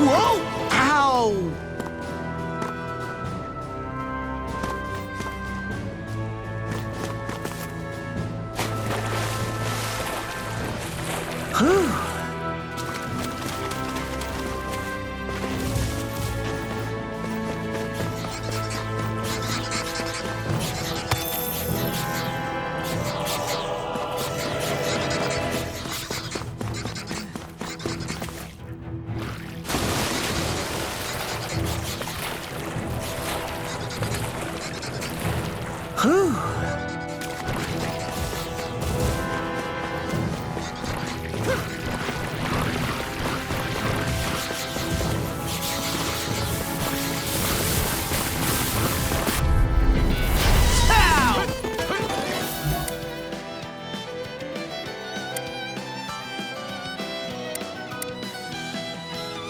Whoa! Ow! Whew. Whew.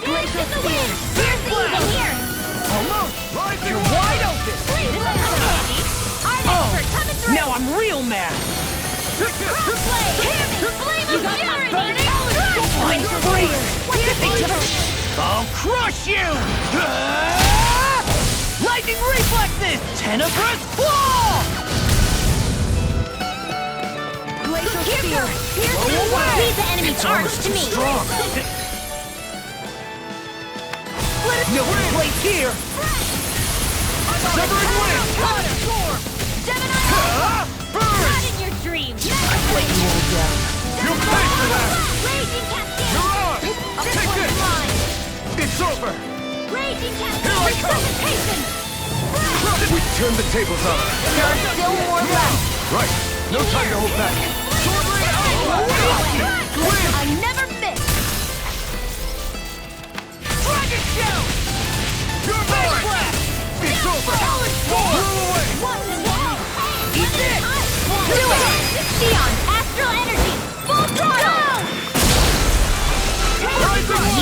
Glacial Spear! Here's the evil here! Almost! You're wide open! Now I'm real mad! I'll crush you! Lightning reflexes! Tenebrous claw! Glacial Spear! Leave the enemy charge to me! No place here! Severing wind! Gemini! Burn! Not in your dreams! Let you all down. You pay for that! Raging Cascade! You're on! This Take one's this! mine! It's over! Raging Here I Cascade! come! Precipitation! We turned the tables on her. There are still more left! Right. No time to hold back. I never miss! Dragon Shell! You're mine! It's over! Blew away! Eat this! Do it! Sion, astral energy! Full throttle!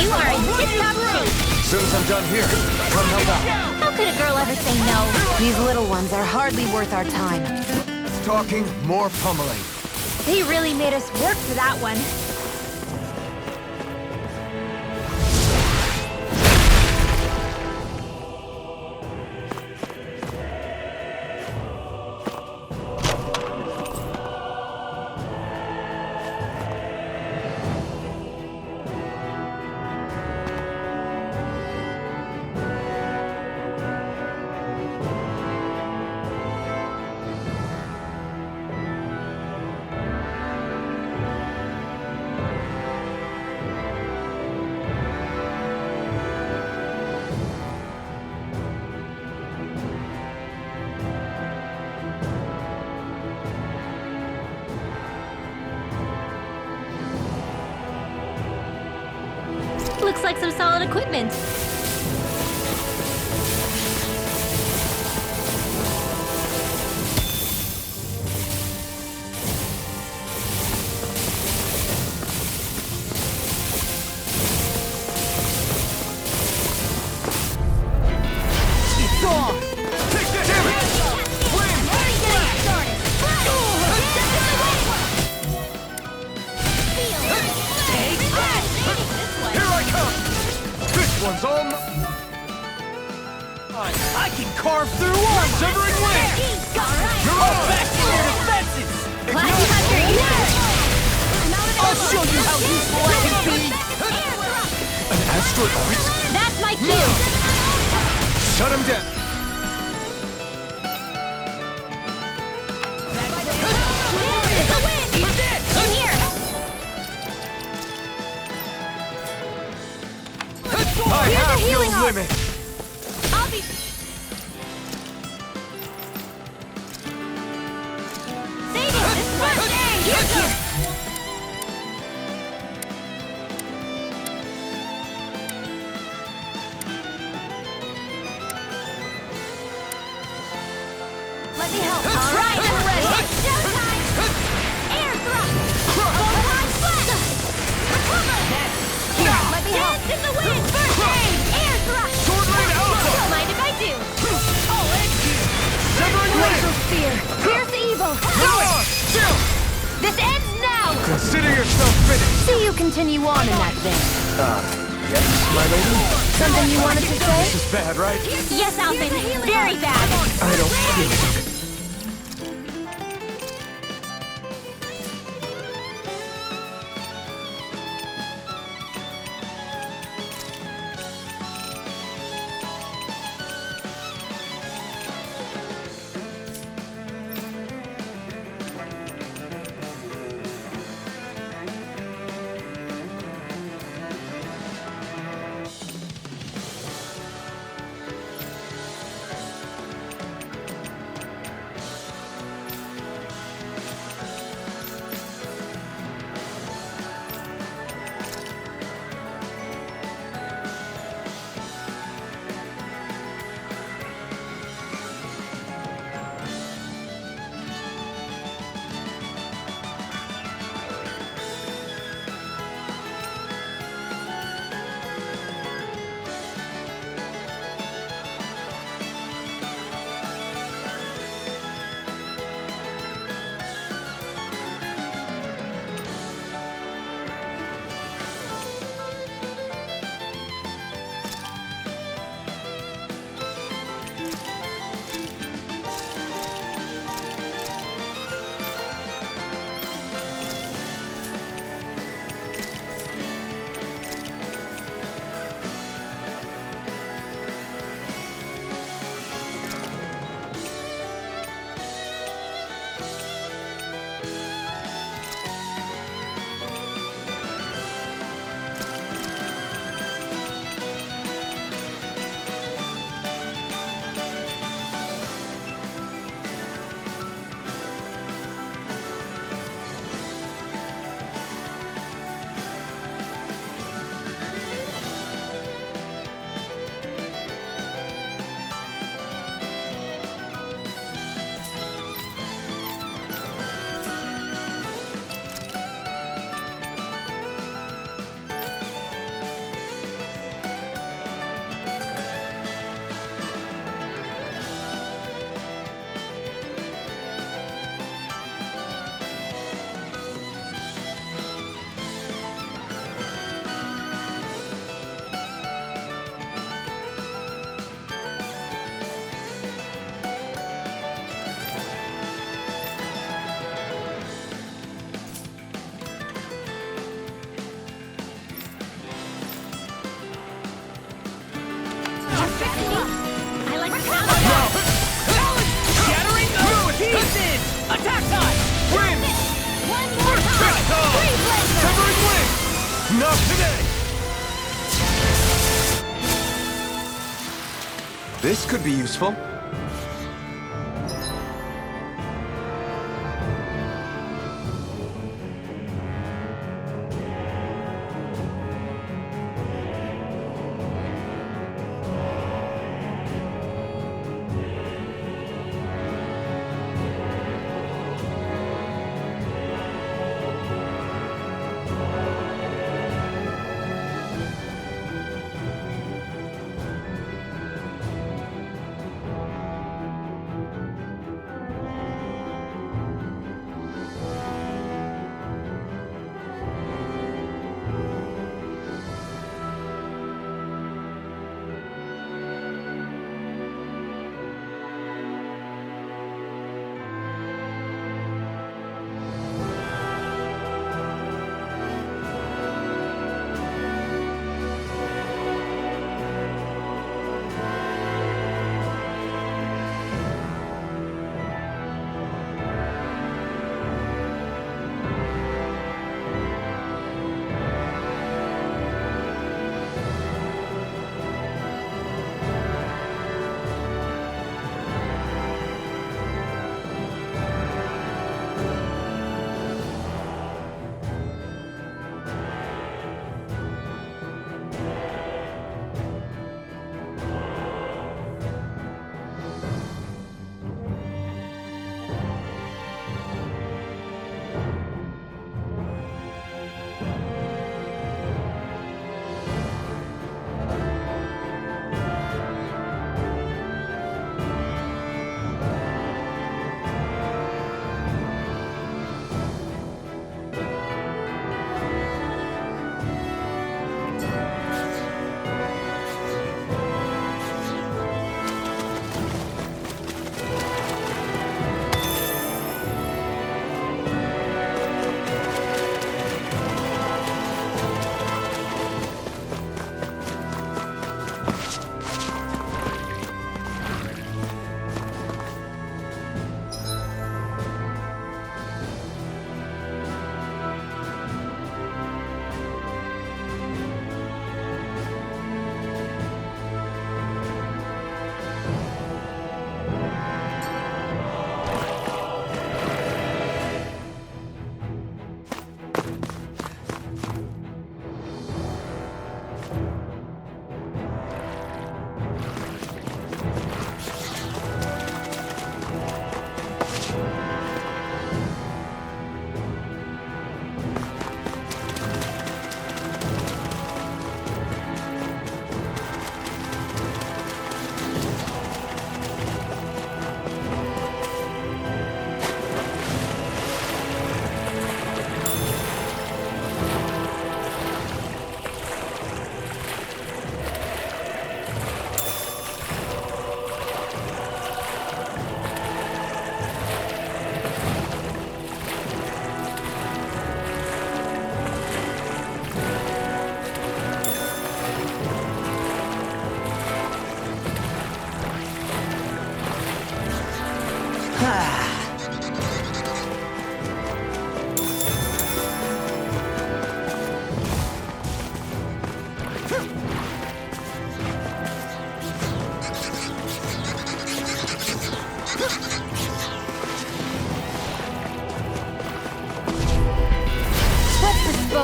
You are in tip-top shape! As soon as I'm done here, come help out. How could a girl ever say no? These little ones are hardly worth our time. Talking, more pummeling. They really made us work for that one. Looks like some solid equipment. It's on! Take this! Damn it! Here I come! This one's all I can carve through armor! Severing wind! You're I'll on! back to your defenses! I'll show you how useful I can be! An asteroid? That's my cue! Shut him down! In here! I Here's a have healing no arm. limit! I'll be... Sadie, this is my thing! Here! Let me help. All right, I'm ready. It's showtime! Air thrust! Photon blast! Here, let me help. Dance in the wind! First aid! Air thrust! Sword Rain Alpha! Don't mind if I do. Oh, it's Severing Glacial wind! Spear! Here's evil! You're on! Chill! This ends now! Consider yourself finished! See you continue on in that vein. Yes, my lady? Something you wanted to say? This is bad, right? Yes, Alvin. Very bad. I don't think. I like the sound of Shattering the pieces! Attack time! Win! One more time! Free blazer! Severing win! Not today! This could be useful.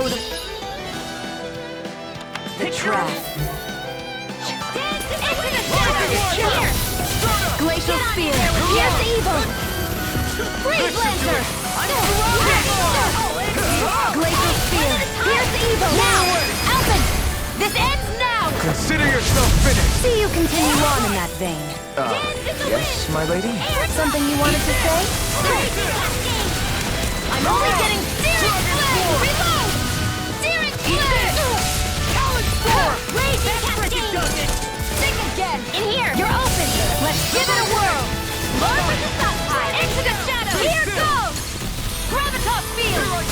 for the trap. Into the center! Here! Glacial Spear! Here's evil! Freeze Lancer! Glacial Spear! Here's evil! Now! Alphen! This ends now! Consider yourself finished! See you continue on in that vein. Yes, my lady? Something you wanted to say? I'm only getting Searing Flame! Reload! Searing Flame! Talon Storm! Raging Cascade! Think again! In here! You're open! Let's give it a whirl! Lord with the Sunshine! Into the shadows! Here goes! Gravitas Field!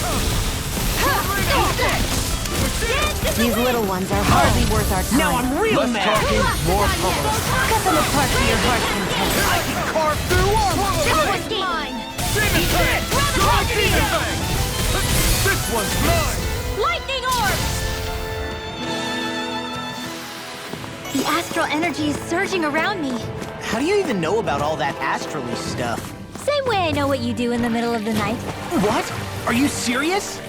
These little ones are hardly worth our time. Now I'm real Less mad! talking, more power. Cut them apart for your heart's content. I can carve through armor! This one's mine! Demon Fang! Gravitas Demon Field! Fang! This one's mine! Lightning Orb! The astral energy is surging around me. How do you even know about all that astrally stuff? Same way I know what you do in the middle of the night. What? Are you serious?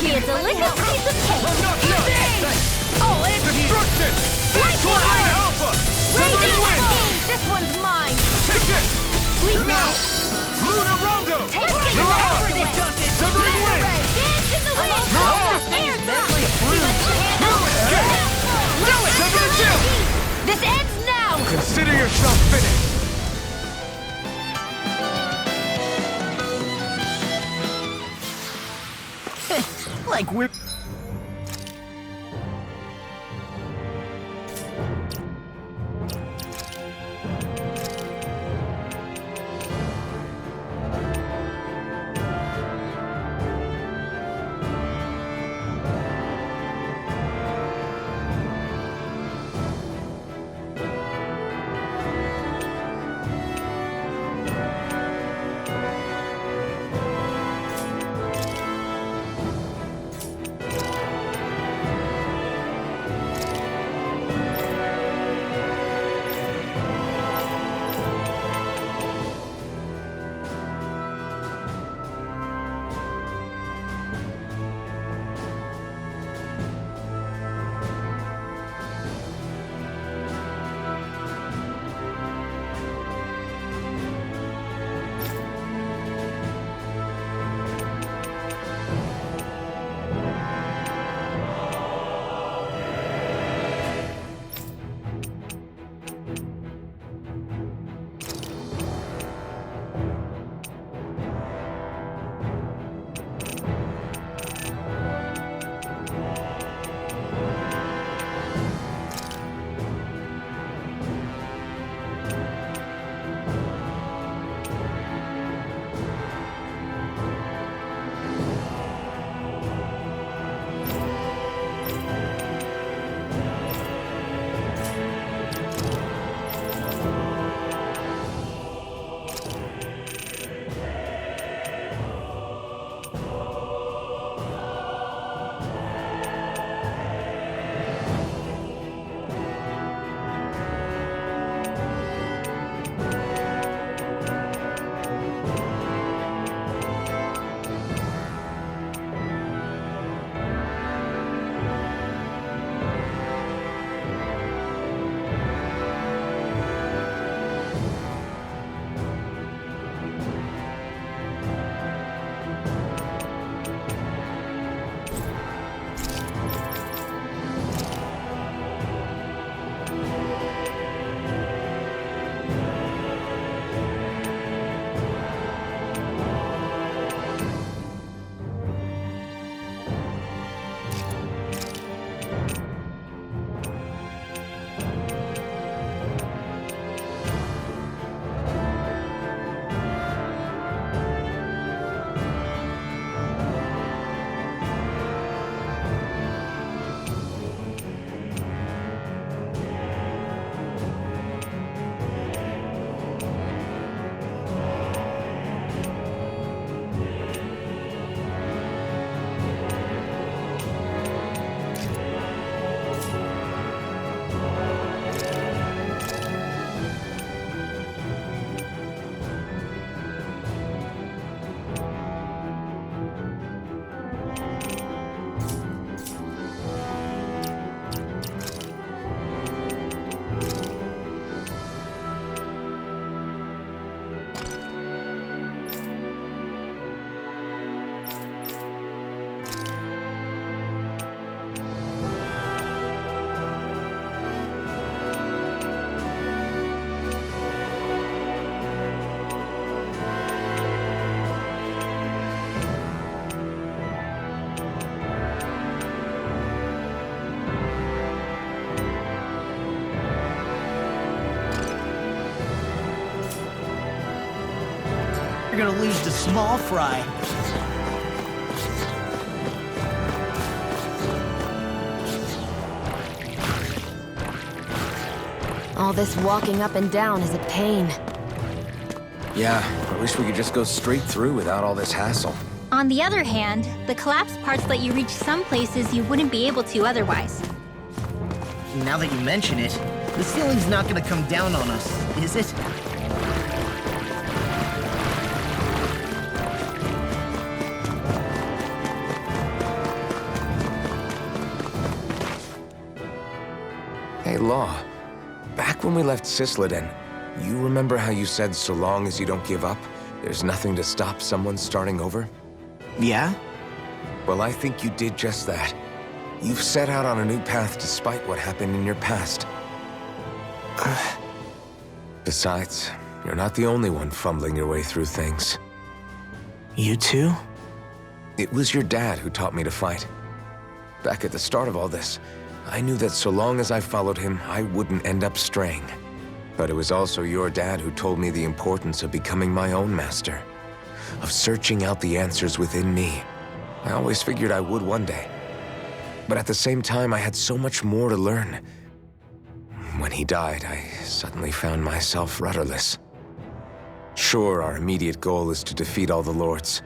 Be a delicious piece of cake. Oh, and Destruction! Lightning Flying Orb! Alpha! Raging Severing Wind! Cascade! This one's mine. Take it! Sweet Now! mouth. Lunar Rondo! Take it Mirage! over this. Severing Wind! Dance in the wind. Mirage! Air drop. Severing Chill! This ends now. Consider yourself finished! Like we're... You're gonna lose to small fry. All this walking up and down is a pain. Yeah, I wish we could just go straight through without all this hassle. On the other hand, the collapsed parts let you reach some places you wouldn't be able to otherwise. Now that you mention it, the ceiling's not gonna come down on us, is it? Hey, Law. Back when we left Cisleden, you remember how you said so long as you don't give up, there's nothing to stop someone starting over? Yeah? Well, I think you did just that. You've set out on a new path despite what happened in your past. Besides, you're not the only one fumbling your way through things. You too? It was your dad who taught me to fight. Back at the start of all this, I knew that so long as I followed him, I wouldn't end up straying. But it was also your dad who told me the importance of becoming my own master, of searching out the answers within me. I always figured I would one day. But at the same time, I had so much more to learn. When he died, I suddenly found myself rudderless. Sure, our immediate goal is to defeat all the lords.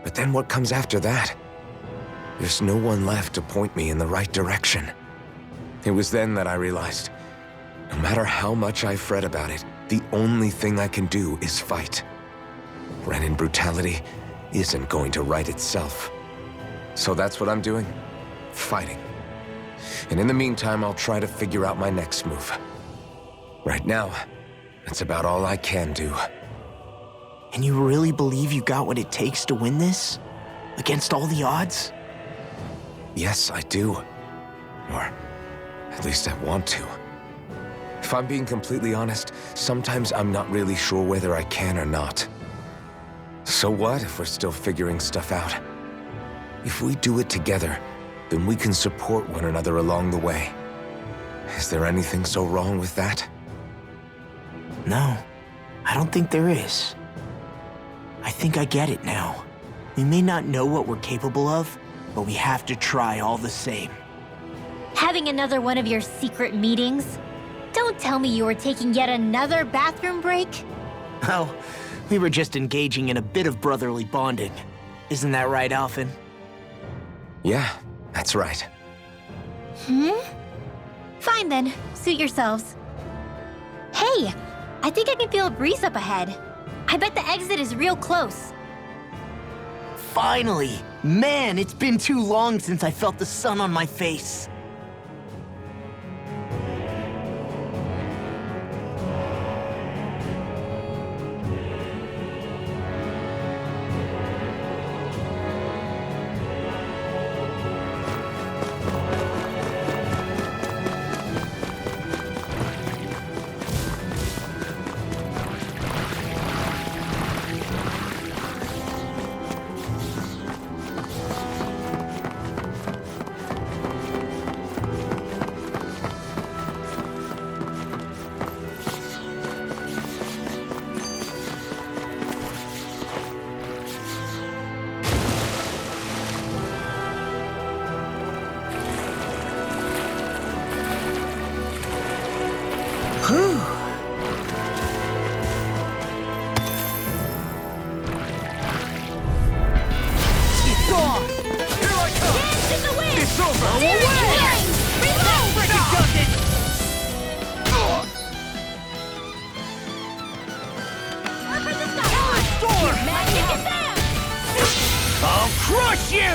But then what comes after that? There's no one left to point me in the right direction. It was then that I realized, no matter how much I fret about it, the only thing I can do is fight. Renin brutality isn't going to right itself. So that's what I'm doing. Fighting. And in the meantime, I'll try to figure out my next move. Right now, that's about all I can do. And you really believe you got what it takes to win this? Against all the odds? Yes, I do. Or at least I want to. If I'm being completely honest, sometimes I'm not really sure whether I can or not. So what if we're still figuring stuff out? If we do it together, then we can support one another along the way. Is there anything so wrong with that? No, I don't think there is. I think I get it now. We may not know what we're capable of, but we have to try all the same. Having another one of your secret meetings? Don't tell me you were taking yet another bathroom break? Oh, we were just engaging in a bit of brotherly bonding. Isn't that right, Alphen? Yeah, that's right. Fine then, suit yourselves. Hey, I think I can feel a breeze up ahead. I bet the exit is real close. Finally! Man, it's been too long since I felt the sun on my face. Crush you!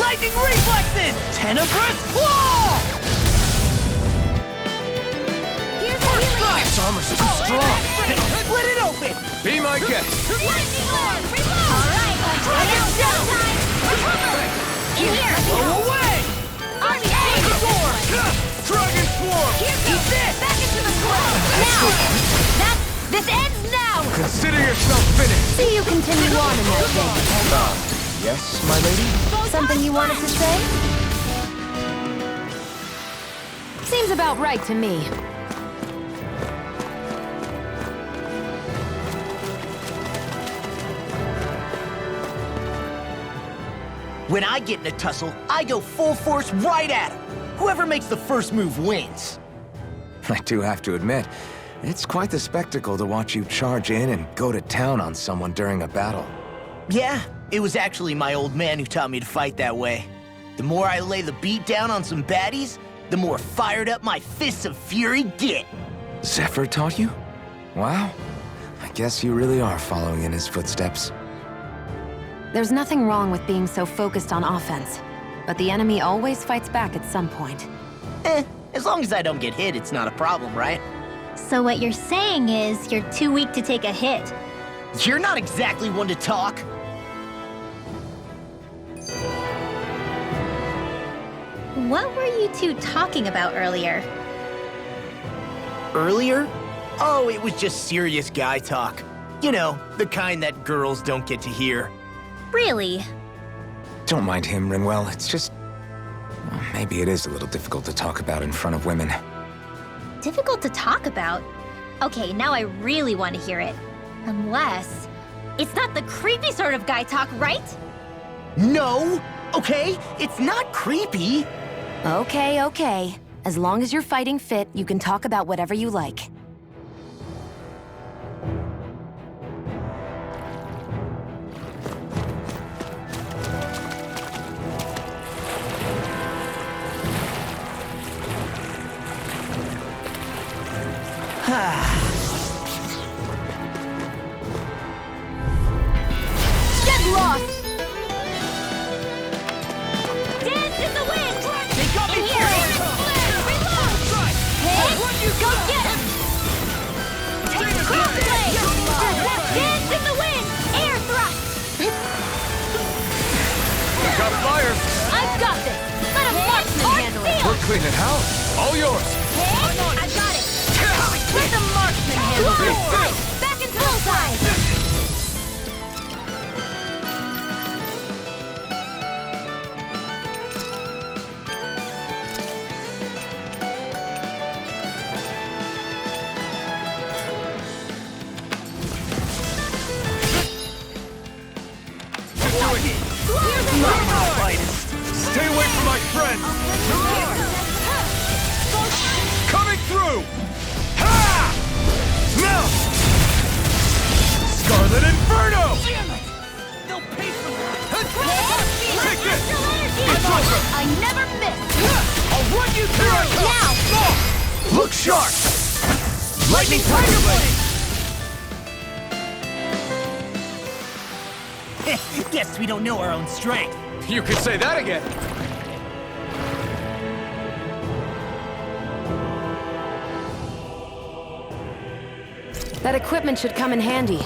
Lightning reflexes! Tenebrous claw! Here's the healing! This armor's too strong! Split it open! Be my guest! Lightning orb! Reload! Alright, now showtime! Recover! In here! Blow away! Army Dragon! Dragon Swarm! Here goes! This! Back into the flow! Now! This ends now! Consider yourself finished! See you continue on in that vein. Yes, my lady? Something you wanted to say? Seems about right to me. When I get in a tussle, I go full force right at him. Whoever makes the first move wins. I do have to admit, it's quite the spectacle to watch you charge in and go to town on someone during a battle. Yeah, it was actually my old man who taught me to fight that way. The more I lay the beat down on some baddies, the more fired up my fists of fury get. Zephyr taught you? Wow. I guess you really are following in his footsteps. There's nothing wrong with being so focused on offense, but the enemy always fights back at some point. As long as I don't get hit, it's not a problem, right? So what you're saying is you're too weak to take a hit. You're not exactly one to talk. What were you two talking about earlier? Earlier? Oh, it was just serious guy talk. You know, the kind that girls don't get to hear. Really? Don't mind him, Rinwell. It's just... well, maybe it is a little difficult to talk about in front of women. Difficult to talk about? Okay, now I really want to hear it. Unless... it's not the creepy sort of guy talk, right? No! Okay? It's not creepy. Okay, okay. As long as you're fighting fit, you can talk about whatever you like. Get lost! Dance in the wind! They got me Here! Reload! Hey, go get him! Crossblade! Dance in the wind! Air thrust! Got fire! I've got this! Let a marksman handle it! We're cleaning house. All yours. Hey, I got it! Let the marksman handle it! Back into bullseye! Stay away from my friends! Coming through! Ha! Now! Scarlet Inferno! They'll pay for that. Take this! It's over! I never miss! I'll run you through! Now! Look sharp! Lightning Tiger Blade! Guess we don't know our own strength. You could say that again! That equipment should come in handy.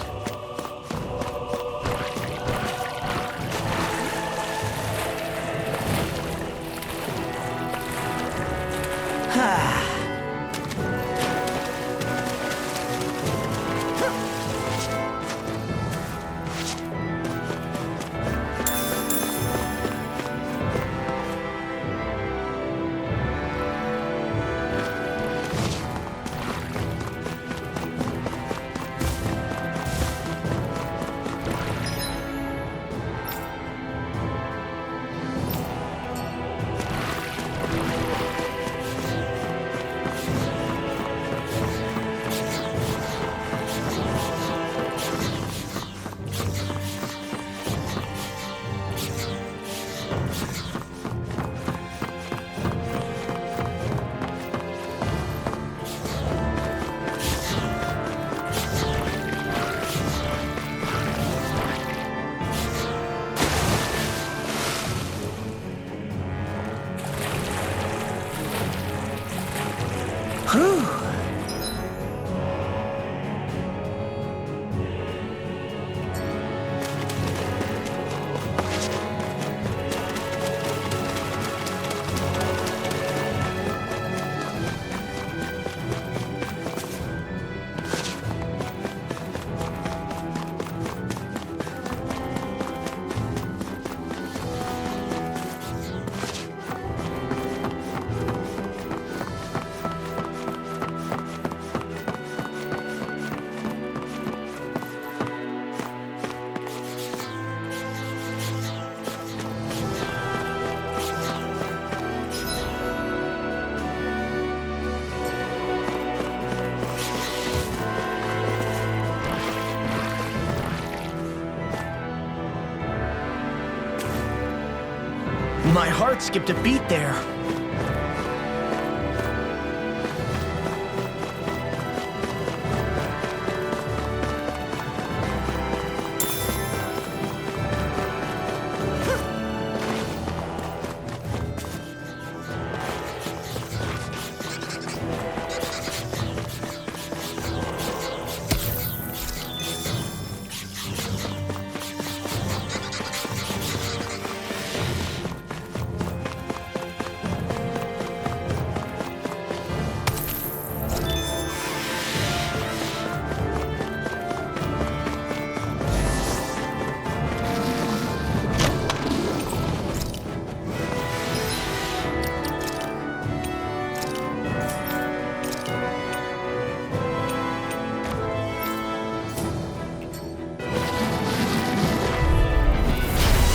My heart skipped a beat there.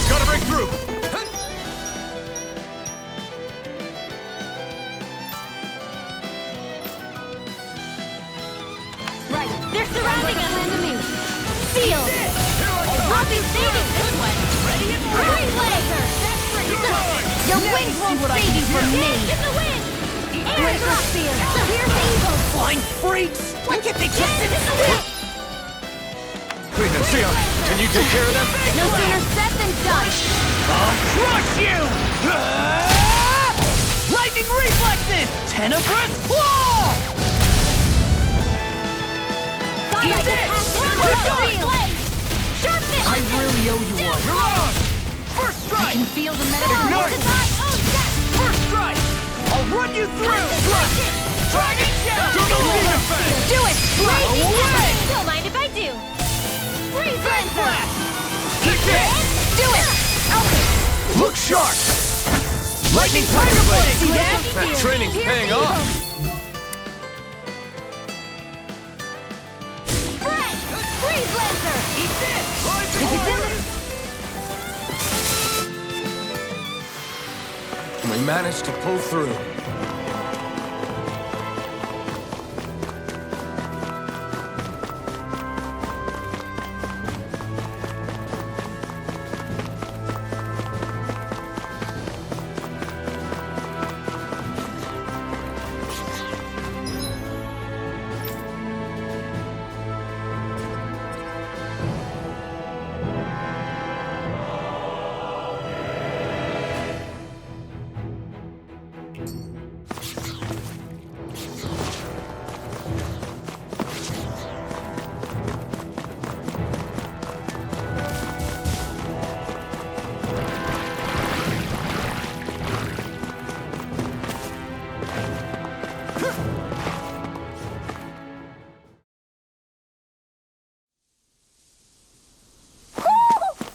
Gotta break through! Right, they're surrounding us. Seal. I'll be saving this one. Ready and Green Laser. Your wings won't save you from me. In the wind. Air drop field. Here's evil. Flying freaks! When get they just in the wind. Clean and Sion, can you take care of them? No sooner said than done. I'll crush you! Lightning reflexes! Tenebrous claw! Eat this! Sharpness! I really owe you one. You're on! First strike! I can feel the metal. Ignore it. First strike! I'll run you through! Dragon Shell! Do it! Crazy away! Don't mind if I do. Freeze Lancer! Kick it! Do it! Look sharp! Lightning Tiger Blade! See that? That training's paying off! Freeze Lancer! Eat this! If it's in the... We managed to pull through.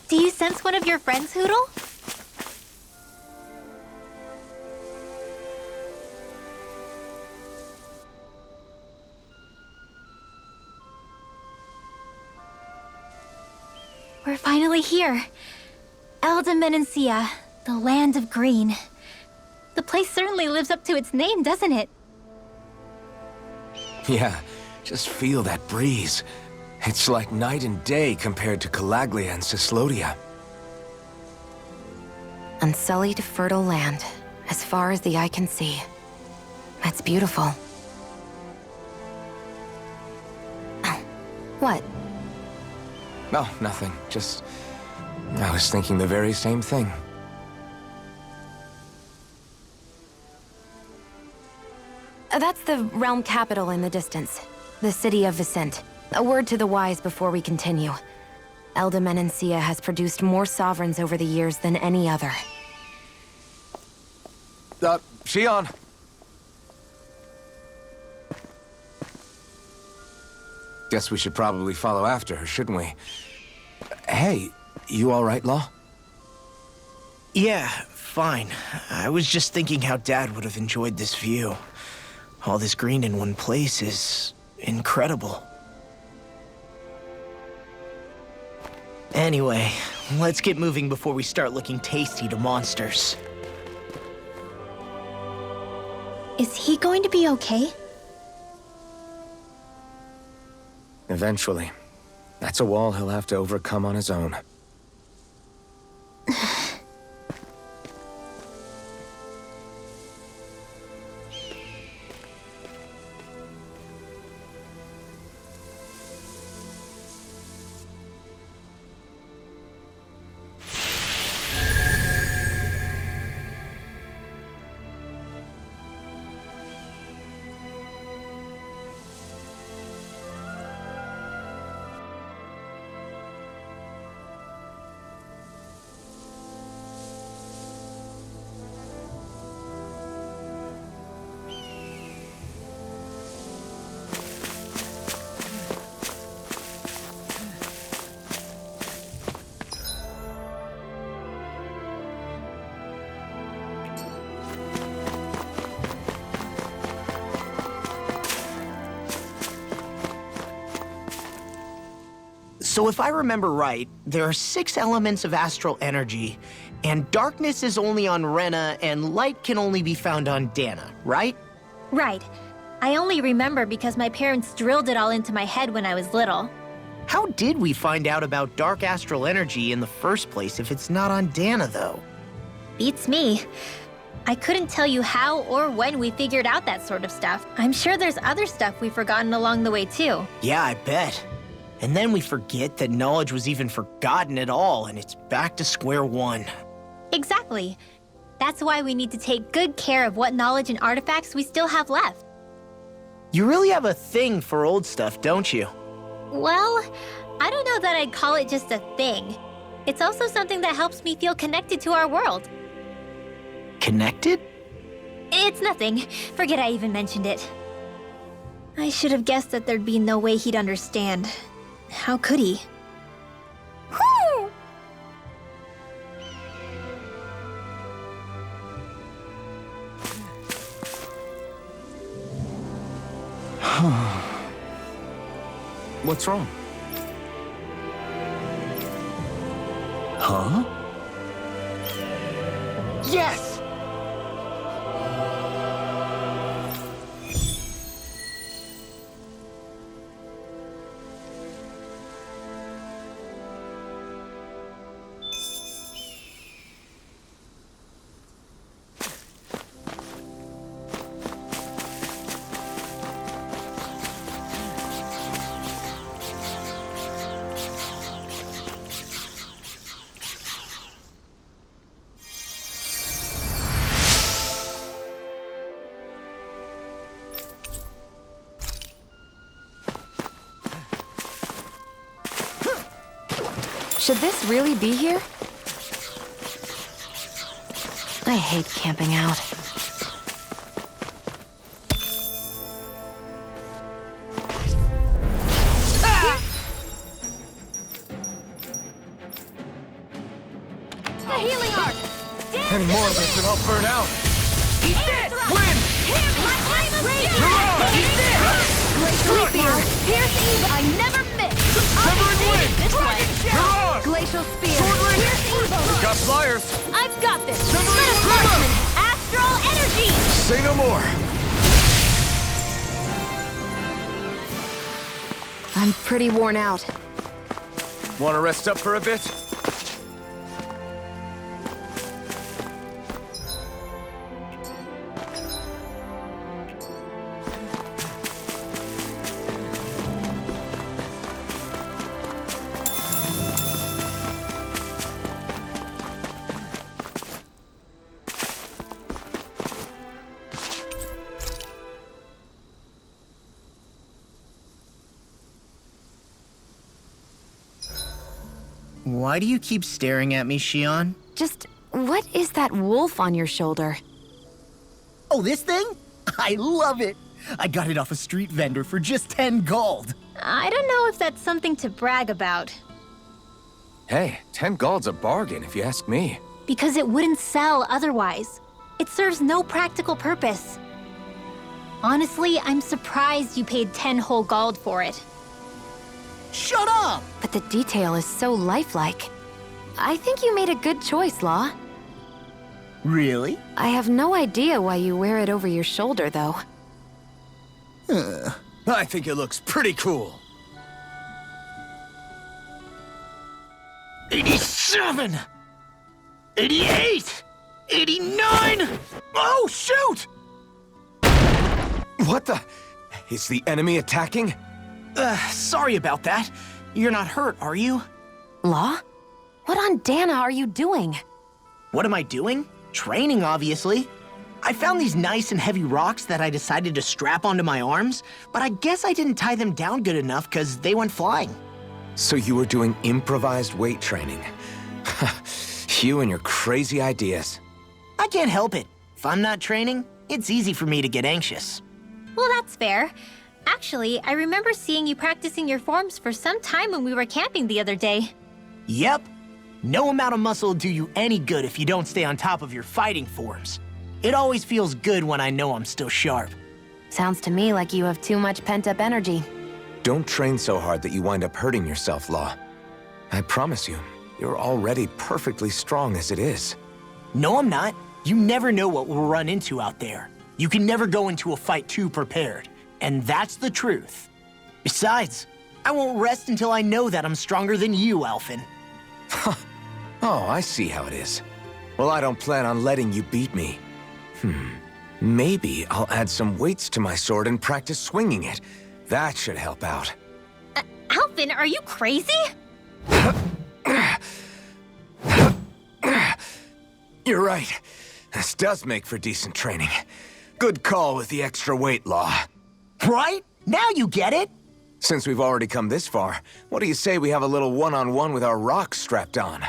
Do you sense one of your friends, Hootle? We're finally here. Elda Menancia, the land of green. The place certainly lives up to its name, doesn't it? Yeah, just feel that breeze. It's like night and day compared to Calaglia and Cyslodia. Unsullied, fertile land, as far as the eye can see. That's beautiful. Oh, what? No, nothing. Just... I was thinking the very same thing. That's the realm capital in the distance. The city of Vicent. A word to the wise before we continue. Elda Menancia has produced more sovereigns over the years than any other. Xion! Guess we should probably follow after her, shouldn't we? Hey, you all right, Law? Yeah, fine. I was just thinking how Dad would have enjoyed this view. All this green in one place is incredible. Anyway, let's get moving before we start looking tasty to monsters. Is he going to be okay? Eventually. That's a wall he'll have to overcome on his own. So if I remember right, there are 6 elements of astral energy, and darkness is only on Rena, and light can only be found on Dana, right? Right. I only remember because my parents drilled it all into my head when I was little. How did we find out about dark astral energy in the first place if it's not on Dana, though? Beats me. I couldn't tell you how or when we figured out that sort of stuff. I'm sure there's other stuff we've forgotten along the way, too. Yeah, I bet. And then we forget that knowledge was even forgotten at all, and it's back to square one. Exactly. That's why we need to take good care of what knowledge and artifacts we still have left. You really have a thing for old stuff, don't you? Well, I don't know that I'd call it just a thing. It's also something that helps me feel connected to our world. Connected? It's nothing. Forget I even mentioned it. I should have guessed that there'd be no way he'd understand. How could he? Whew! What's wrong? Huh? Yes! Should this really be here? I hate camping out. The healing arc! Any more of this and I'll burn out. Eat this! Win! Glacial Spear! Pierce Eve, I never miss! Severing Wind! This way! You're on! Glacial Spear! Sword Ring! Pierce Evo! Got flyers! I've got this! Severing Marksman! Wind! Astral Energy! Say no more! I'm pretty worn out. Want to rest up for a bit? Why do you keep staring at me, Shion? Just, what is that wolf on your shoulder? Oh, this thing? I love it! I got it off a street vendor for just 10 gold. I don't know if that's something to brag about. Hey, 10 gold's a bargain if you ask me. Because it wouldn't sell otherwise. It serves no practical purpose. Honestly, I'm surprised you paid 10 whole gold for it. Shut up! But the detail is so lifelike. I think you made a good choice, Law. Really? I have no idea why you wear it over your shoulder, though. I think it looks pretty cool. 87! 88! 89! Oh, shoot! What the? Is the enemy attacking? Sorry about that. You're not hurt, are you? Law? What on Dana are you doing? What am I doing? Training, obviously. I found these nice and heavy rocks that I decided to strap onto my arms, but I guess I didn't tie them down good enough because they went flying. So you were doing improvised weight training. You and your crazy ideas. I can't help it. If I'm not training, it's easy for me to get anxious. Well, that's fair. Actually, I remember seeing you practicing your forms for some time when we were camping the other day. Yep. No amount of muscle will do you any good if you don't stay on top of your fighting forms. It always feels good when I know I'm still sharp. Sounds to me like you have too much pent-up energy. Don't train so hard that you wind up hurting yourself, Law. I promise you, you're already perfectly strong as it is. No, I'm not. You never know what we'll run into out there. You can never go into a fight too prepared. And that's the truth. Besides, I won't rest until I know that I'm stronger than you, Alphen. Oh, I see how it is. Well, I don't plan on letting you beat me. Maybe I'll add some weights to my sword and practice swinging it. That should help out. Alphen, are you crazy? You're right. This does make for decent training. Good call with the extra weight, Law. Right? Now you get it? Since we've already come this far, what do you say we have a little one-on-one with our rocks strapped on?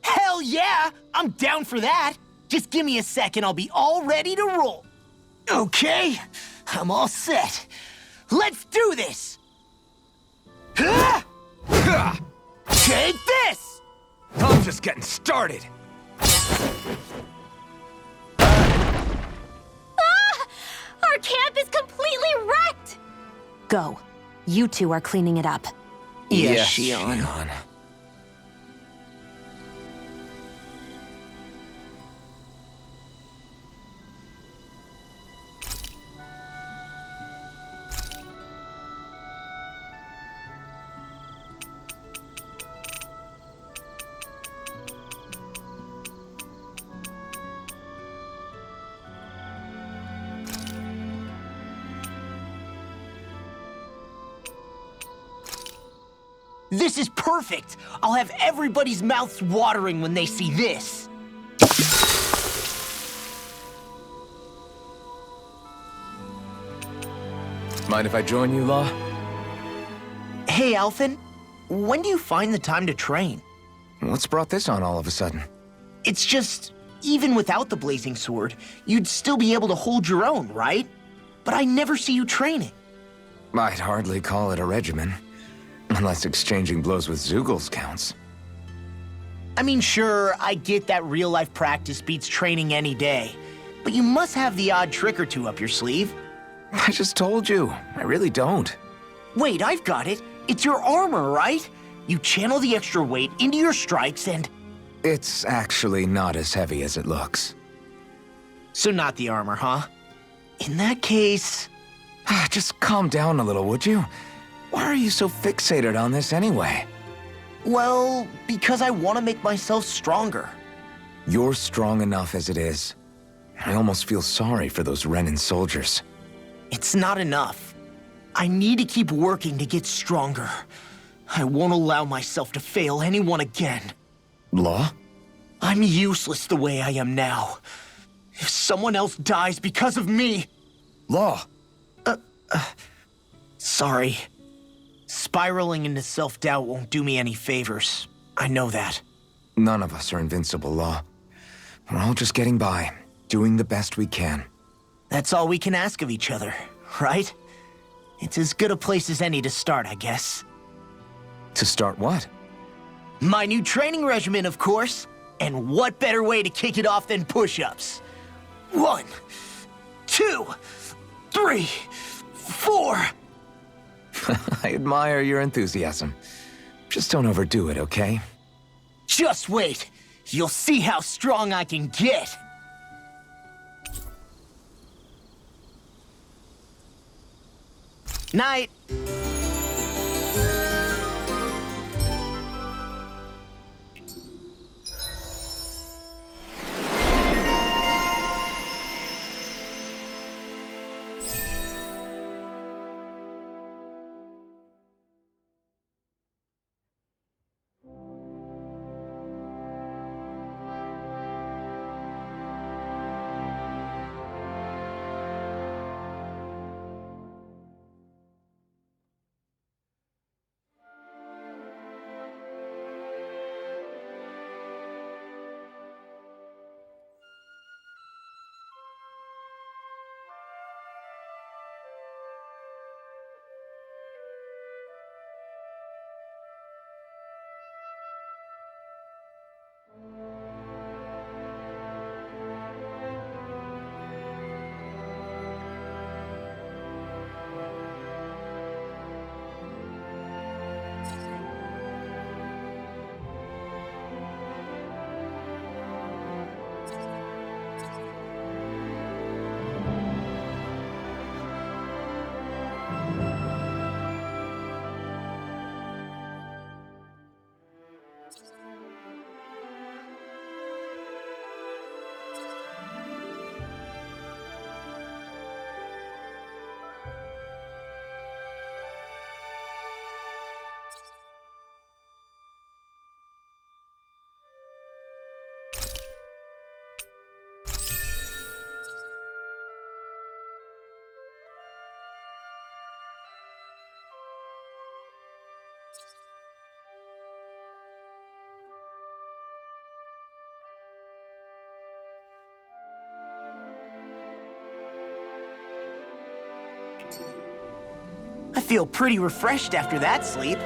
Hell yeah! I'm down for that! Just give me a second, I'll be all ready to roll. Okay, I'm all set. Let's do this! Take this! I'm just getting started. Our camp is completely wrecked! Go. You two are cleaning it up. Yes, Shionne. This is perfect! I'll have everybody's mouths watering when they see this. Mind if I join you, Law? Hey, Alphen. When do you find the time to train? What's brought this on all of a sudden? It's just, even without the blazing sword, you'd still be able to hold your own, right? But I never see you training. I'd hardly call it a regimen. Unless exchanging blows with Zeugles counts. I mean, sure, I get that real-life practice beats training any day. But you must have the odd trick or two up your sleeve. I just told you, I really don't. Wait, I've got it. It's your armor, right? You channel the extra weight into your strikes and... It's actually not as heavy as it looks. So not the armor, huh? In that case... Just calm down a little, would you? Why are you so fixated on this anyway? Well, because I want to make myself stronger. You're strong enough as it is. I almost feel sorry for those Renan soldiers. It's not enough. I need to keep working to get stronger. I won't allow myself to fail anyone again. Law? I'm useless the way I am now. If someone else dies because of me... Law! Sorry. Spiraling into self-doubt won't do me any favors. I know that. None of us are invincible, Law. We're all just getting by, doing the best we can. That's all we can ask of each other, right? It's as good a place as any to start, I guess. To start what? My new training regimen, of course. And what better way to kick it off than push-ups? 1, 2, 3, 4... I admire your enthusiasm. Just don't overdo it, okay? Just wait. You'll see how strong I can get. Night. I feel pretty refreshed after that sleep.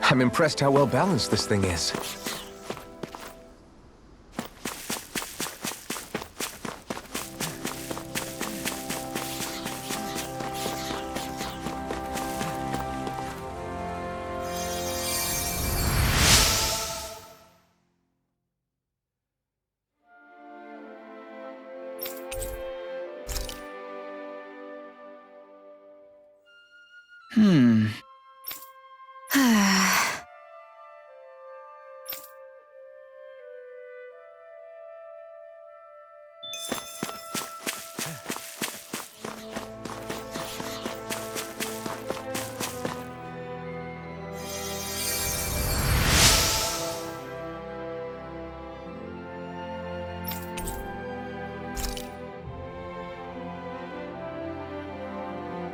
I'm impressed how well balanced this thing is.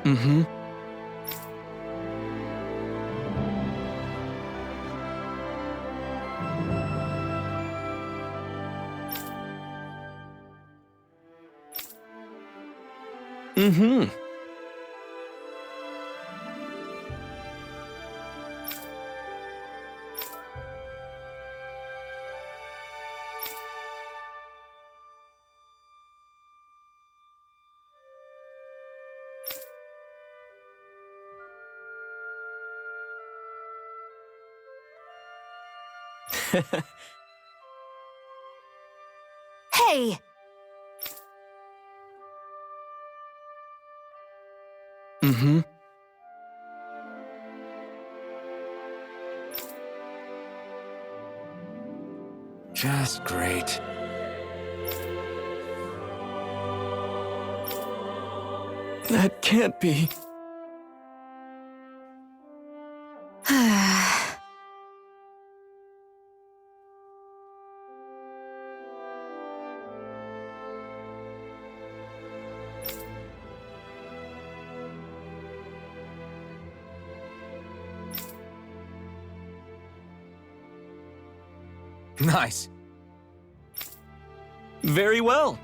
Mm-hmm. Mm-hmm. Hey! Mm-hmm. Just great. That can't be. Nice. Very well.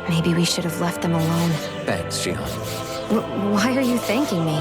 Maybe we should have left them alone. Thanks, Shion. Why are you thanking me?